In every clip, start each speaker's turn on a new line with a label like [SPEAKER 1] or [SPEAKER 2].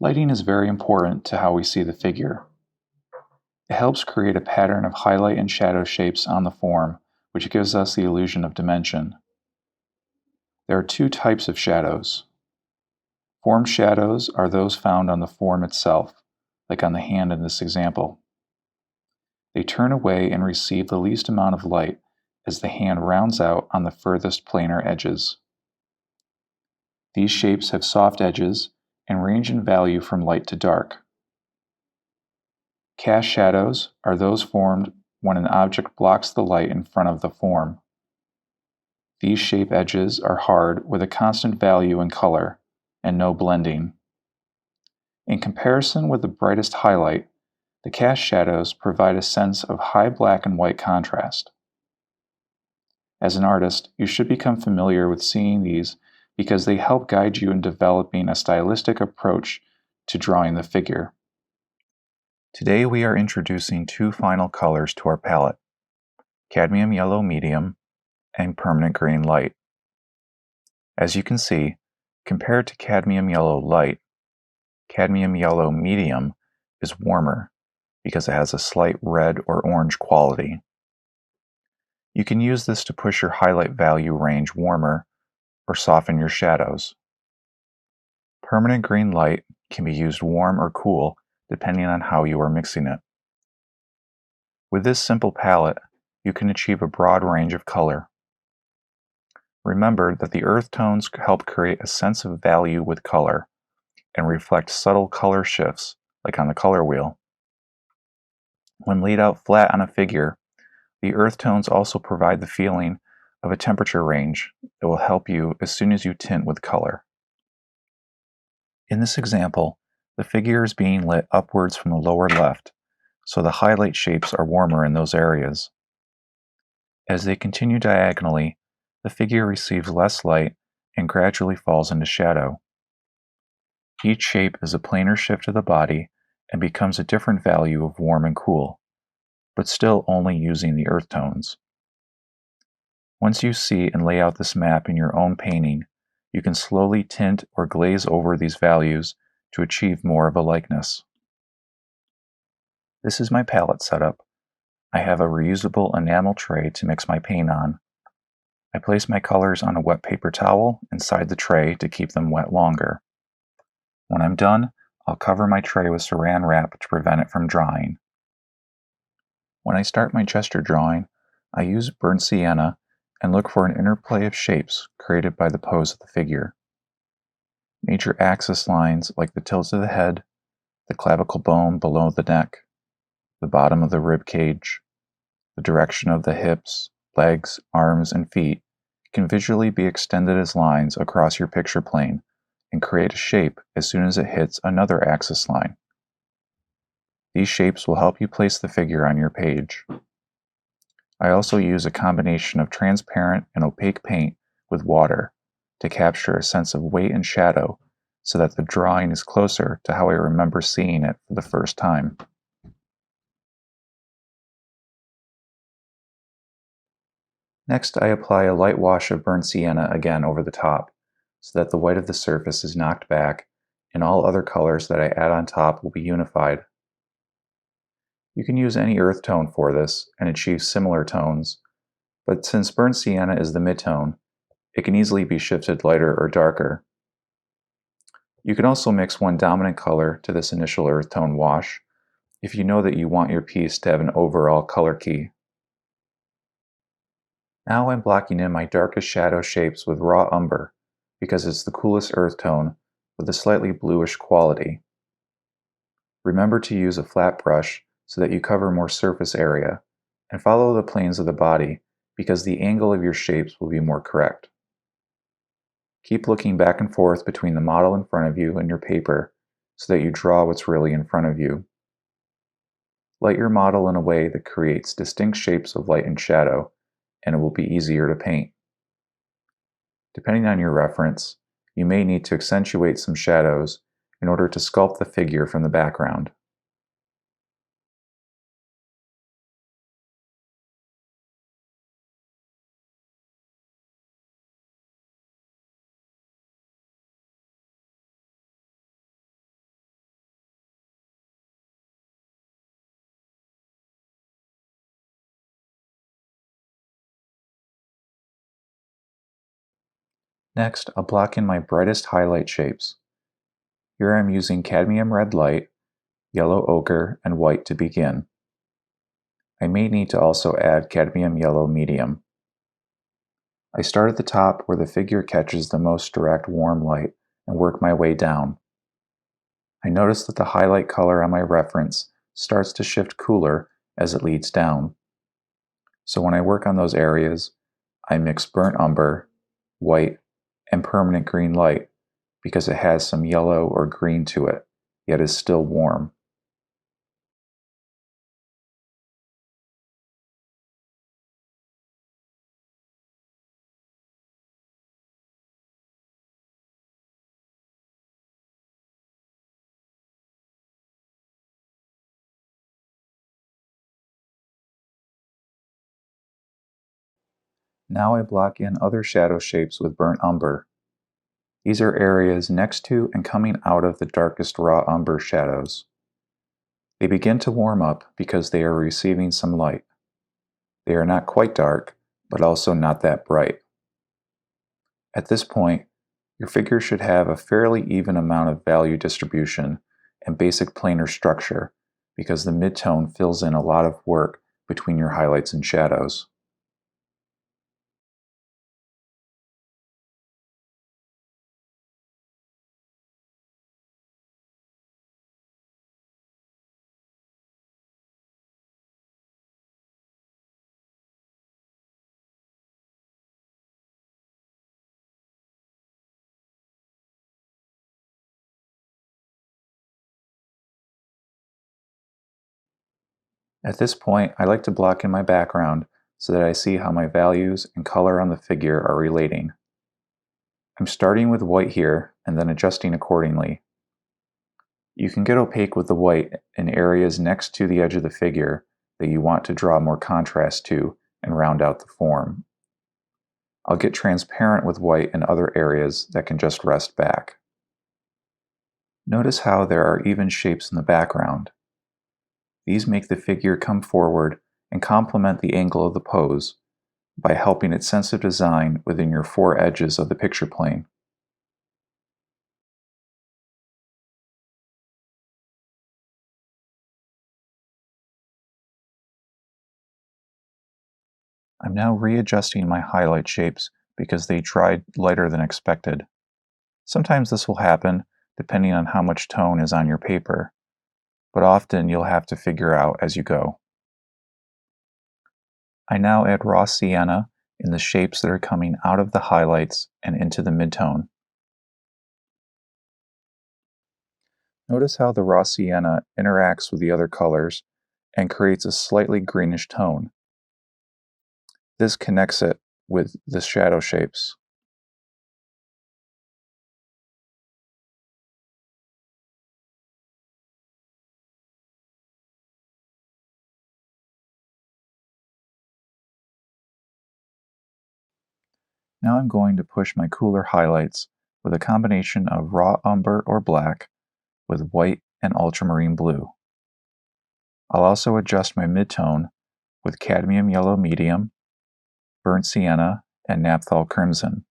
[SPEAKER 1] Lighting is very important to how we see the figure. It helps create a pattern of highlight and shadow shapes on the form, which gives us the illusion of dimension. There are two types of shadows. Formed shadows are those found on the form itself, like on the hand in this example. They turn away and receive the least amount of light as the hand rounds out on the furthest planar edges. These shapes have soft edges and range in value from light to dark. Cast shadows are those formed when an object blocks the light in front of the form. These shape edges are hard with a constant value in color and no blending. In comparison with the brightest highlight, the cast shadows provide a sense of high black and white contrast. As an artist, you should become familiar with seeing these because they help guide you in developing a stylistic approach to drawing the figure. Today we are introducing two final colors to our palette, Cadmium Yellow Medium and Permanent Green Light. As you can see, compared to Cadmium Yellow Light, Cadmium Yellow Medium is warmer because it has a slight red or orange quality. You can use this to push your highlight value range warmer or soften your shadows. Permanent Green Light can be used warm or cool depending on how you are mixing it. With this simple palette, you can achieve a broad range of color. Remember that the earth tones help create a sense of value with color and reflect subtle color shifts, like on the color wheel. When laid out flat on a figure, the earth tones also provide the feeling of a temperature range that will help you as soon as you tint with color. In this example, the figure is being lit upwards from the lower left, so the highlight shapes are warmer in those areas. As they continue diagonally, the figure receives less light and gradually falls into shadow. Each shape is a planar shift of the body and becomes a different value of warm and cool, but still only using the earth tones. Once you see and lay out this map in your own painting, you can slowly tint or glaze over these values to achieve more of a likeness. This is my palette setup. I have a reusable enamel tray to mix my paint on. I place my colors on a wet paper towel inside the tray to keep them wet longer. When I'm done, I'll cover my tray with saran wrap to prevent it from drying. When I start my gesture drawing, I use burnt sienna and look for an interplay of shapes created by the pose of the figure. Major axis lines like the tilt of the head, the clavicle bone below the neck, the bottom of the rib cage, the direction of the hips, legs, arms, and feet can visually be extended as lines across your picture plane and create a shape as soon as it hits another axis line. These shapes will help you place the figure on your page. I also use a combination of transparent and opaque paint with water to capture a sense of weight and shadow so that the drawing is closer to how I remember seeing it for the first time. Next, I apply a light wash of burnt sienna again over the top so that the white of the surface is knocked back and all other colors that I add on top will be unified. You can use any earth tone for this and achieve similar tones, but since burnt sienna is the midtone, it can easily be shifted lighter or darker. You can also mix one dominant color to this initial earth tone wash if you know that you want your piece to have an overall color key. Now I'm blocking in my darkest shadow shapes with raw umber because it's the coolest earth tone with a slightly bluish quality. Remember to use a flat brush so that you cover more surface area, and follow the planes of the body because the angle of your shapes will be more correct. Keep looking back and forth between the model in front of you and your paper so that you draw what's really in front of you. Light your model in a way that creates distinct shapes of light and shadow, and it will be easier to paint. Depending on your reference, you may need to accentuate some shadows in order to sculpt the figure from the background. Next, I'll block in my brightest highlight shapes. Here I'm using Cadmium Red Light, Yellow Ochre, and White to begin. I may need to also add Cadmium Yellow Medium. I start at the top where the figure catches the most direct warm light and work my way down. I notice that the highlight color on my reference starts to shift cooler as it leads down. So when I work on those areas, I mix burnt umber, white, and permanent green light because it has some yellow or green to it, yet is still warm. Now I block in other shadow shapes with burnt umber. These are areas next to and coming out of the darkest raw umber shadows. They begin to warm up because they are receiving some light. They are not quite dark, but also not that bright. At this point, your figure should have a fairly even amount of value distribution and basic planar structure because the midtone fills in a lot of work between your highlights and shadows. At this point, I like to block in my background so that I see how my values and color on the figure are relating. I'm starting with white here and then adjusting accordingly. You can get opaque with the white in areas next to the edge of the figure that you want to draw more contrast to and round out the form. I'll get transparent with white in other areas that can just rest back. Notice how there are even shapes in the background. These make the figure come forward and complement the angle of the pose by helping its sense of design within your four edges of the picture plane. I'm now readjusting my highlight shapes because they dried lighter than expected. Sometimes this will happen depending on how much tone is on your paper, but often you'll have to figure out as you go. I now add raw sienna in the shapes that are coming out of the highlights and into the midtone. Notice how the raw sienna interacts with the other colors and creates a slightly greenish tone. This connects it with the shadow shapes. Now I'm going to push my cooler highlights with a combination of raw umber or black with white and ultramarine blue. I'll also adjust my midtone with Cadmium Yellow Medium, burnt sienna, and Naphthol Crimson.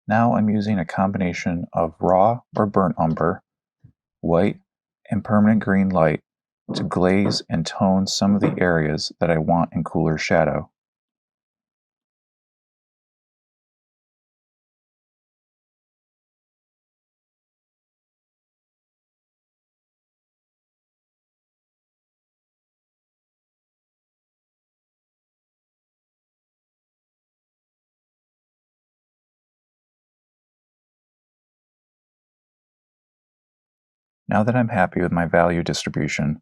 [SPEAKER 1] Now I'm using a combination of raw or burnt umber, white, and permanent green light to glaze and tone some of the areas that I want in cooler shadow. Now that I'm happy with my value distribution,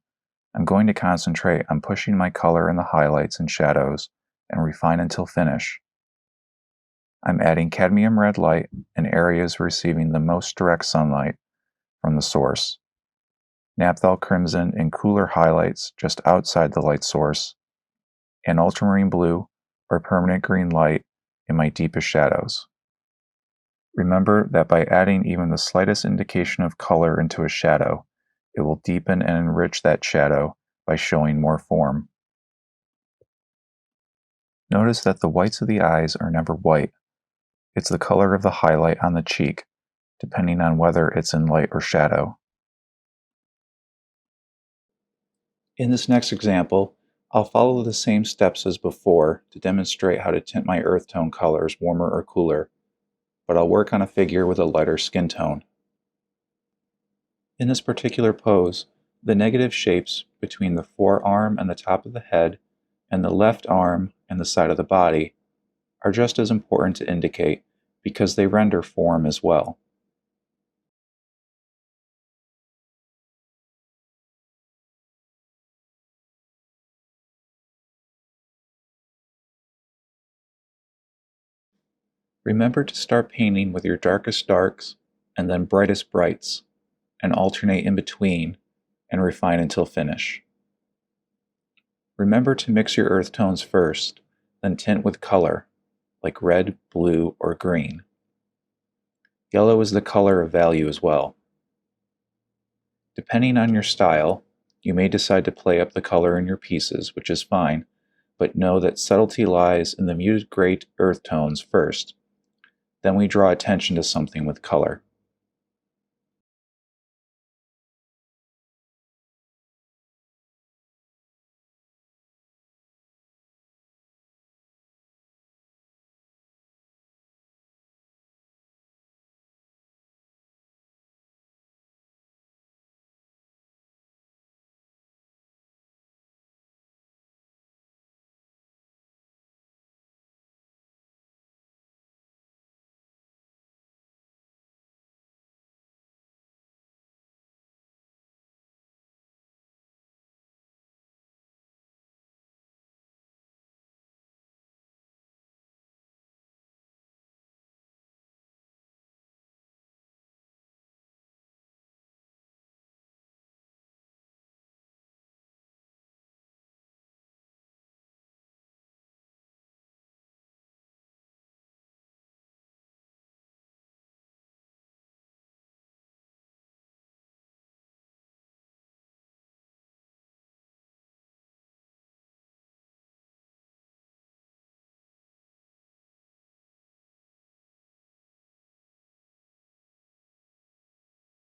[SPEAKER 1] I'm going to concentrate on pushing my color in the highlights and shadows and refine until finish. I'm adding cadmium red light in areas receiving the most direct sunlight from the source, naphthol crimson in cooler highlights just outside the light source, and ultramarine blue or permanent green light in my deepest shadows. Remember that by adding even the slightest indication of color into a shadow, it will deepen and enrich that shadow by showing more form. Notice that the whites of the eyes are never white. It's the color of the highlight on the cheek, depending on whether it's in light or shadow. In this next example, I'll follow the same steps as before to demonstrate how to tint my earth tone colors warmer or cooler, but I'll work on a figure with a lighter skin tone. In this particular pose, the negative shapes between the forearm and the top of the head and the left arm and the side of the body are just as important to indicate because they render form as well. Remember to start painting with your darkest darks and then brightest brights, and alternate in between and refine until finish. Remember to mix your earth tones first, then tint with color, like red, blue, or green. Yellow is the color of value as well. Depending on your style, you may decide to play up the color in your pieces, which is fine, but know that subtlety lies in the muted gray earth tones first. Then we draw attention to something with color.